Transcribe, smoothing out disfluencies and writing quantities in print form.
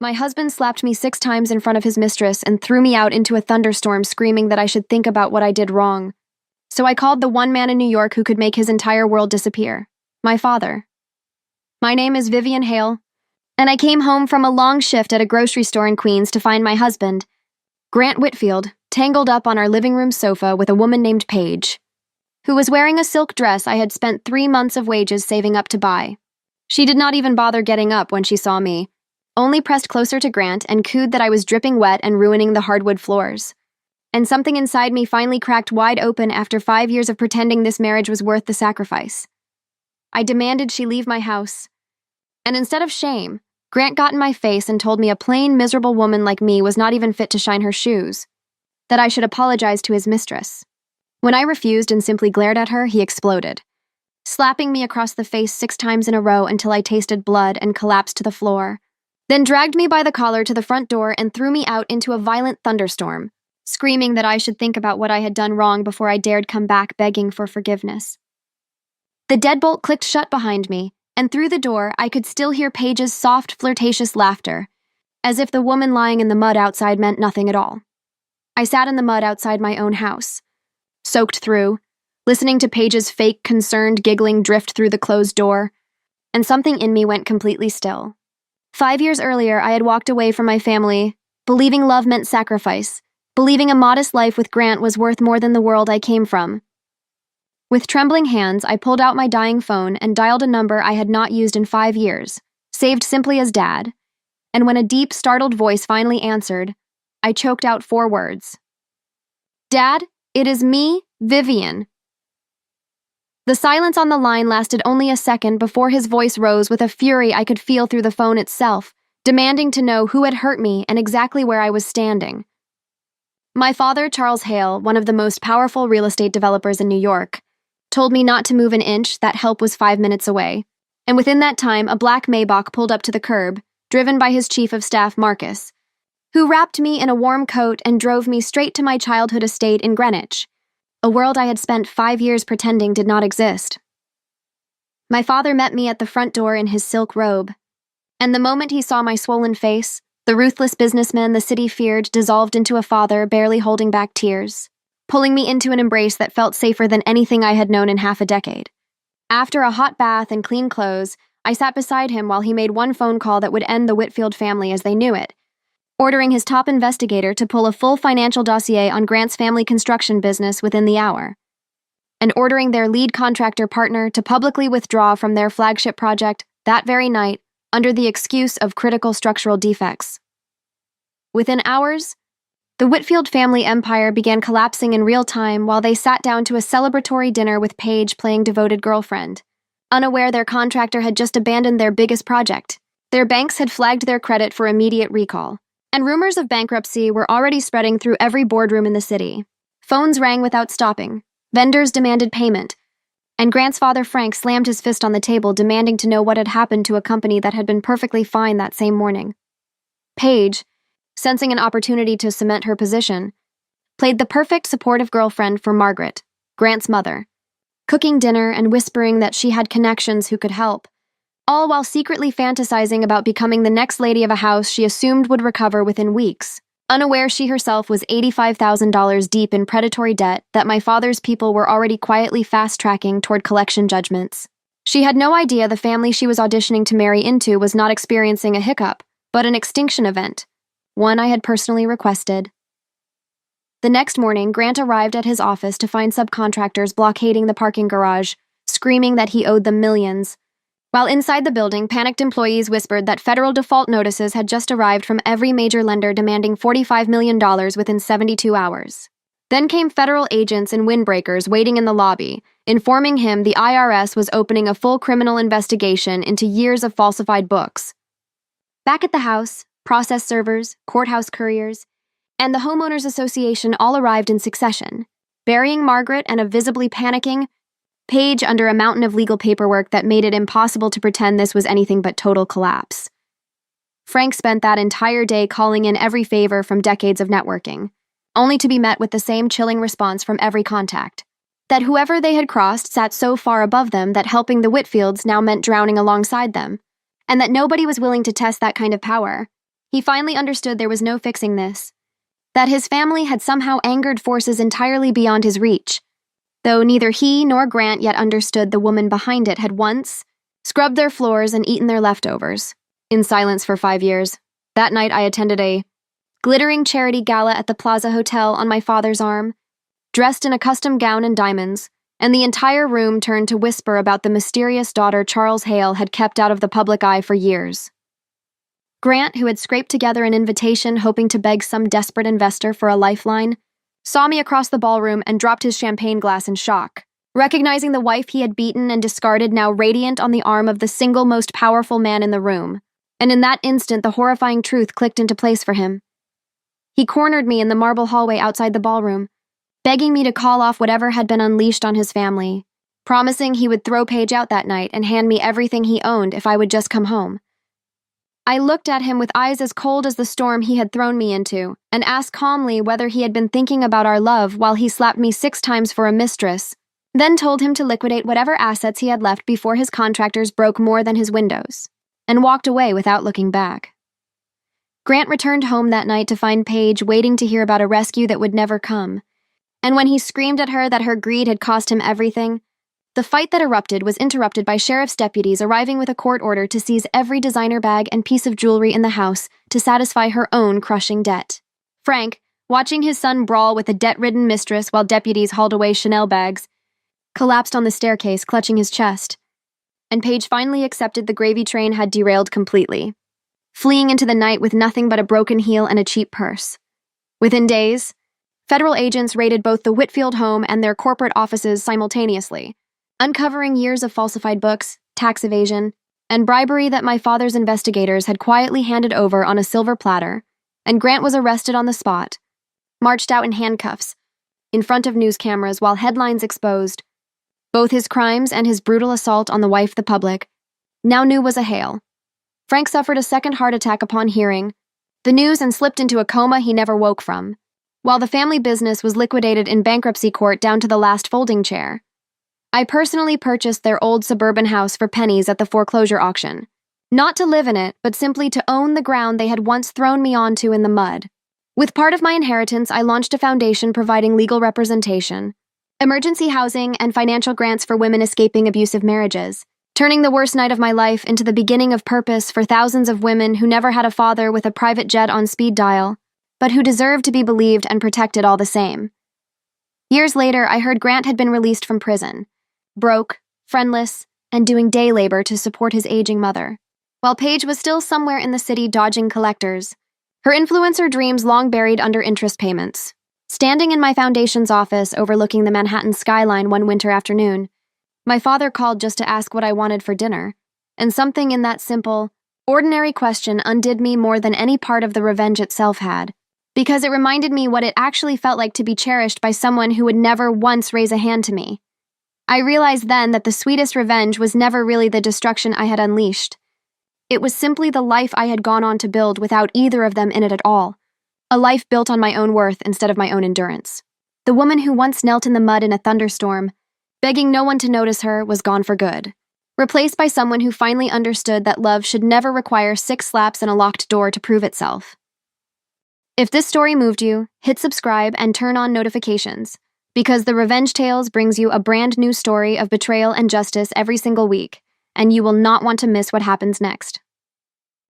My husband slapped me 6 times in front of his mistress and threw me out into a thunderstorm, screaming that I should think about what I did wrong. So I called the one man in New York who could make his entire world disappear: my father. My name is Vivian Hale, and I came home from a long shift at a grocery store in Queens to find my husband, Grant Whitfield, tangled up on our living room sofa with a woman named Paige, who was wearing a silk dress I had spent 3 months of wages saving up to buy. She did not even bother getting up when she saw me, only pressed closer to Grant and cooed that I was dripping wet and ruining the hardwood floors. And something inside me finally cracked wide open after 5 years of pretending this marriage was worth the sacrifice. I demanded she leave my house. And instead of shame, Grant got in my face and told me a plain, miserable woman like me was not even fit to shine her shoes, that I should apologize to his mistress. When I refused and simply glared at her, he exploded, slapping me across the face 6 times in a row until I tasted blood and collapsed to the floor, then dragged me by the collar to the front door and threw me out into a violent thunderstorm, screaming that I should think about what I had done wrong before I dared come back begging for forgiveness. The deadbolt clicked shut behind me, and through the door I could still hear Paige's soft, flirtatious laughter, as if the woman lying in the mud outside meant nothing at all. I sat in the mud outside my own house, soaked through, listening to Paige's fake, concerned giggling drift through the closed door, and something in me went completely still. 5 years earlier, I had walked away from my family, believing love meant sacrifice, believing a modest life with Grant was worth more than the world I came from. With trembling hands, I pulled out my dying phone and dialed a number I had not used in 5 years, saved simply as Dad, and when a deep, startled voice finally answered, I choked out 4 words. "Dad, it is me, Vivian." The silence on the line lasted only a second before his voice rose with a fury I could feel through the phone itself, demanding to know who had hurt me and exactly where I was standing. My father, Charles Hale, one of the most powerful real estate developers in New York, told me not to move an inch, that help was 5 minutes away, and within that time a black Maybach pulled up to the curb, driven by his chief of staff, Marcus, who wrapped me in a warm coat and drove me straight to my childhood estate in Greenwich, a world I had spent 5 years pretending did not exist. My father met me at the front door in his silk robe, and the moment he saw my swollen face, the ruthless businessman the city feared dissolved into a father barely holding back tears, pulling me into an embrace that felt safer than anything I had known in half a decade. After a hot bath and clean clothes, I sat beside him while he made one phone call that would end the Whitfield family as they knew it, ordering his top investigator to pull a full financial dossier on Grant's family construction business within the hour, and ordering their lead contractor partner to publicly withdraw from their flagship project that very night under the excuse of critical structural defects. Within hours, the Whitfield family empire began collapsing in real time while they sat down to a celebratory dinner with Paige playing devoted girlfriend, unaware their contractor had just abandoned their biggest project. Their banks had flagged their credit for immediate recall, and rumors of bankruptcy were already spreading through every boardroom in the city. Phones rang without stopping, vendors demanded payment, and Grant's father Frank slammed his fist on the table demanding to know what had happened to a company that had been perfectly fine that same morning. Paige, sensing an opportunity to cement her position, played the perfect supportive girlfriend for Margaret, Grant's mother, cooking dinner and whispering that she had connections who could help, all while secretly fantasizing about becoming the next lady of a house she assumed would recover within weeks, unaware she herself was $85,000 deep in predatory debt that my father's people were already quietly fast-tracking toward collection judgments. She had no idea the family she was auditioning to marry into was not experiencing a hiccup, but an extinction event, one I had personally requested. The next morning, Grant arrived at his office to find subcontractors blockading the parking garage, screaming that he owed them millions. While inside the building, panicked employees whispered that federal default notices had just arrived from every major lender demanding $45 million within 72 hours. Then came federal agents and windbreakers waiting in the lobby, informing him the IRS was opening a full criminal investigation into years of falsified books. Back at the house, process servers, courthouse couriers, and the Homeowners Association all arrived in succession, burying Margaret and a visibly panicking Paige under a mountain of legal paperwork that made it impossible to pretend this was anything but total collapse. Frank spent that entire day calling in every favor from decades of networking, only to be met with the same chilling response from every contact, that whoever they had crossed sat so far above them that helping the Whitfields now meant drowning alongside them, and that nobody was willing to test that kind of power, He finally understood there was no fixing this, that his family had somehow angered forces entirely beyond his reach, though neither he nor Grant yet understood the woman behind it had once scrubbed their floors and eaten their leftovers. In silence for 5 years, that night I attended a glittering charity gala at the Plaza Hotel on my father's arm, dressed in a custom gown and diamonds, and the entire room turned to whisper about the mysterious daughter Charles Hale had kept out of the public eye for years. Grant, who had scraped together an invitation hoping to beg some desperate investor for a lifeline, saw me across the ballroom and dropped his champagne glass in shock, recognizing the wife he had beaten and discarded now radiant on the arm of the single most powerful man in the room. And in that instant, the horrifying truth clicked into place for him. He cornered me in the marble hallway outside the ballroom, begging me to call off whatever had been unleashed on his family, promising he would throw Paige out that night and hand me everything he owned if I would just come home. I looked at him with eyes as cold as the storm he had thrown me into, and asked calmly whether he had been thinking about our love while he slapped me 6 times for a mistress, then told him to liquidate whatever assets he had left before his contractors broke more than his windows, and walked away without looking back. Grant returned home that night to find Paige waiting to hear about a rescue that would never come, and when he screamed at her that her greed had cost him everything, the fight that erupted was interrupted by sheriff's deputies arriving with a court order to seize every designer bag and piece of jewelry in the house to satisfy her own crushing debt. Frank, watching his son brawl with a debt-ridden mistress while deputies hauled away Chanel bags, collapsed on the staircase, clutching his chest, and Paige finally accepted the gravy train had derailed completely, fleeing into the night with nothing but a broken heel and a cheap purse. Within days, federal agents raided both the Whitfield home and their corporate offices simultaneously, uncovering years of falsified books, tax evasion, and bribery that my father's investigators had quietly handed over on a silver platter, and Grant was arrested on the spot, marched out in handcuffs, in front of news cameras while headlines exposed both his crimes and his brutal assault on the wife the public now knew was a Hale. Frank suffered a second heart attack upon hearing the news and slipped into a coma he never woke from, while the family business was liquidated in bankruptcy court down to the last folding chair. I personally purchased their old suburban house for pennies at the foreclosure auction, not to live in it, but simply to own the ground they had once thrown me onto in the mud. With part of my inheritance, I launched a foundation providing legal representation, emergency housing, and financial grants for women escaping abusive marriages, turning the worst night of my life into the beginning of purpose for thousands of women who never had a father with a private jet on speed dial, but who deserved to be believed and protected all the same. Years later, I heard Grant had been released from prison, broke, friendless, and doing day labor to support his aging mother, while Paige was still somewhere in the city dodging collectors, her influencer dreams long buried under interest payments. Standing in my foundation's office overlooking the Manhattan skyline one winter afternoon, my father called just to ask what I wanted for dinner, and something in that simple, ordinary question undid me more than any part of the revenge itself had, because it reminded me what it actually felt like to be cherished by someone who would never once raise a hand to me. I realized then that the sweetest revenge was never really the destruction I had unleashed. It was simply the life I had gone on to build without either of them in it at all, a life built on my own worth instead of my own endurance. The woman who once knelt in the mud in a thunderstorm, begging no one to notice her, was gone for good, replaced by someone who finally understood that love should never require 6 slaps and a locked door to prove itself. If this story moved you, hit subscribe and turn on notifications, because The Revenge Tales brings you a brand new story of betrayal and justice every single week, and you will not want to miss what happens next.